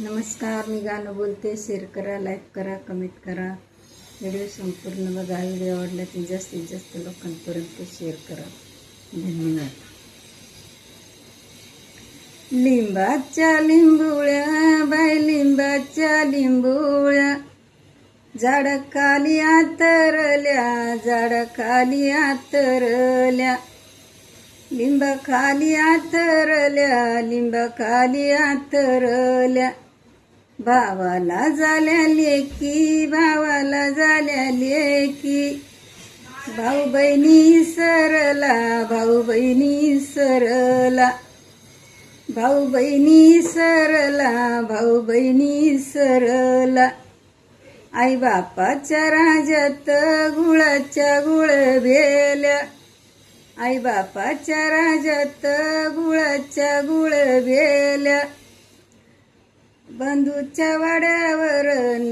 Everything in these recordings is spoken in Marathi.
नमस्कार, मी गाणं बोलते. शेअर करा, लाईक करा, कमेंट करा. व्हिडिओ संपूर्ण बघा. व्हिडिओ आवडला तर जास्तीत जास्त लोकांपर्यंत शेअर करा. धन्यवाद. लिंबाच्या लिंबुळ्या बाय, लिंबाच्या लिंबुळ्या झाडाखाली आतरल्या, झाडाखाली आतरल्या. लिंबाखाली आतरल्या, लिंबाखाली आतरल्या. भावाला झाल्या लेकी, भावाला झाल्या लेकी. भाऊ बहिणी सरला, भाऊ बहिणी सरला. भाऊ बहिणी सरला, भाऊ बहिणी सरला. आई बापाच्या राज्यात गुळाच्या गुळ भेल्या. आई बापाच्या राज्यात गुळाच्या गुळ भेल्या. बंधूच्या वाड्यावर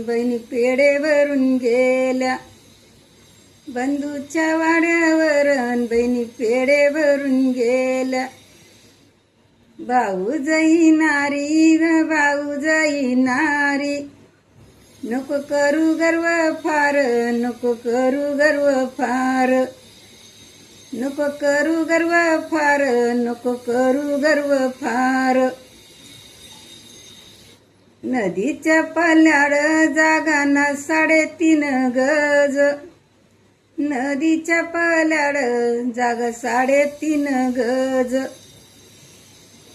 बहिणी पेढे भरून गेल्या. बंधूच्या वाड्यावर बहिणी पेढे भरून गेल्या. भाऊ जाई नारी, भाऊ जाई नारी. नको करू गर्व फार, नको करू गर्व फार. नको करू गर्व फार, नको करू गर्व फार. नदीच्या पल्याड जागाना 3.5 गज. नदीच्या पल्याड जागा 3.5 गज.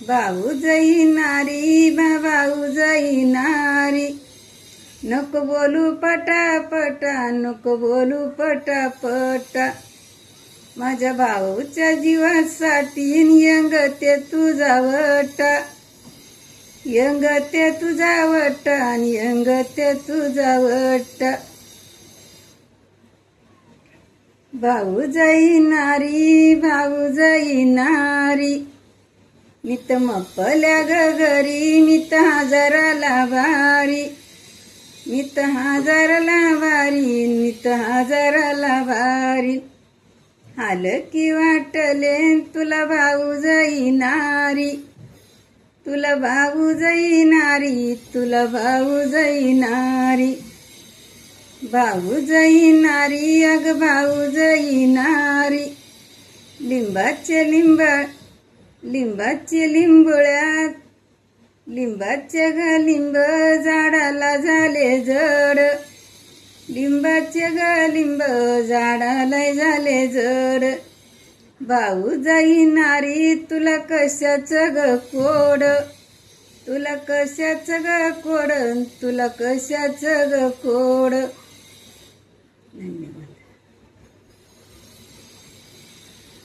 भाऊ जाई नारी, भाऊ जाई नारी. नको बोलू पटापटा, नको बोलू पटापटा. माझ्या भाऊच्या जीवासाठी यंग ते तुझा वटा. यंग ते तुझा वटा, यंग ते तुझा वटा. भाऊ जाई नारी, भाऊ जाई नारी. नित मपल्या घरी, नित हजाराला भारी. नित हजाराला भारी, नित हजाराला भारी. हाल की वाटले तुला भाऊ जाई नारी. तुला भाऊ जाई नारी, तुला भाऊ जाई नारी. भाऊ जाई नारी, अग भाऊ जाई नारी. लिंबाचे लिंबाचे लिंबुळ्या, लिंबाचे लिंब झाडाला झाले जड. लिंबाचे लिंब झाडाला झाले जड. भाऊ जाई नारी, तुला कशाचं ग कोड. तुला कशाचं ग कोड, तुला कशाचं ग कोड. धन्यवाद.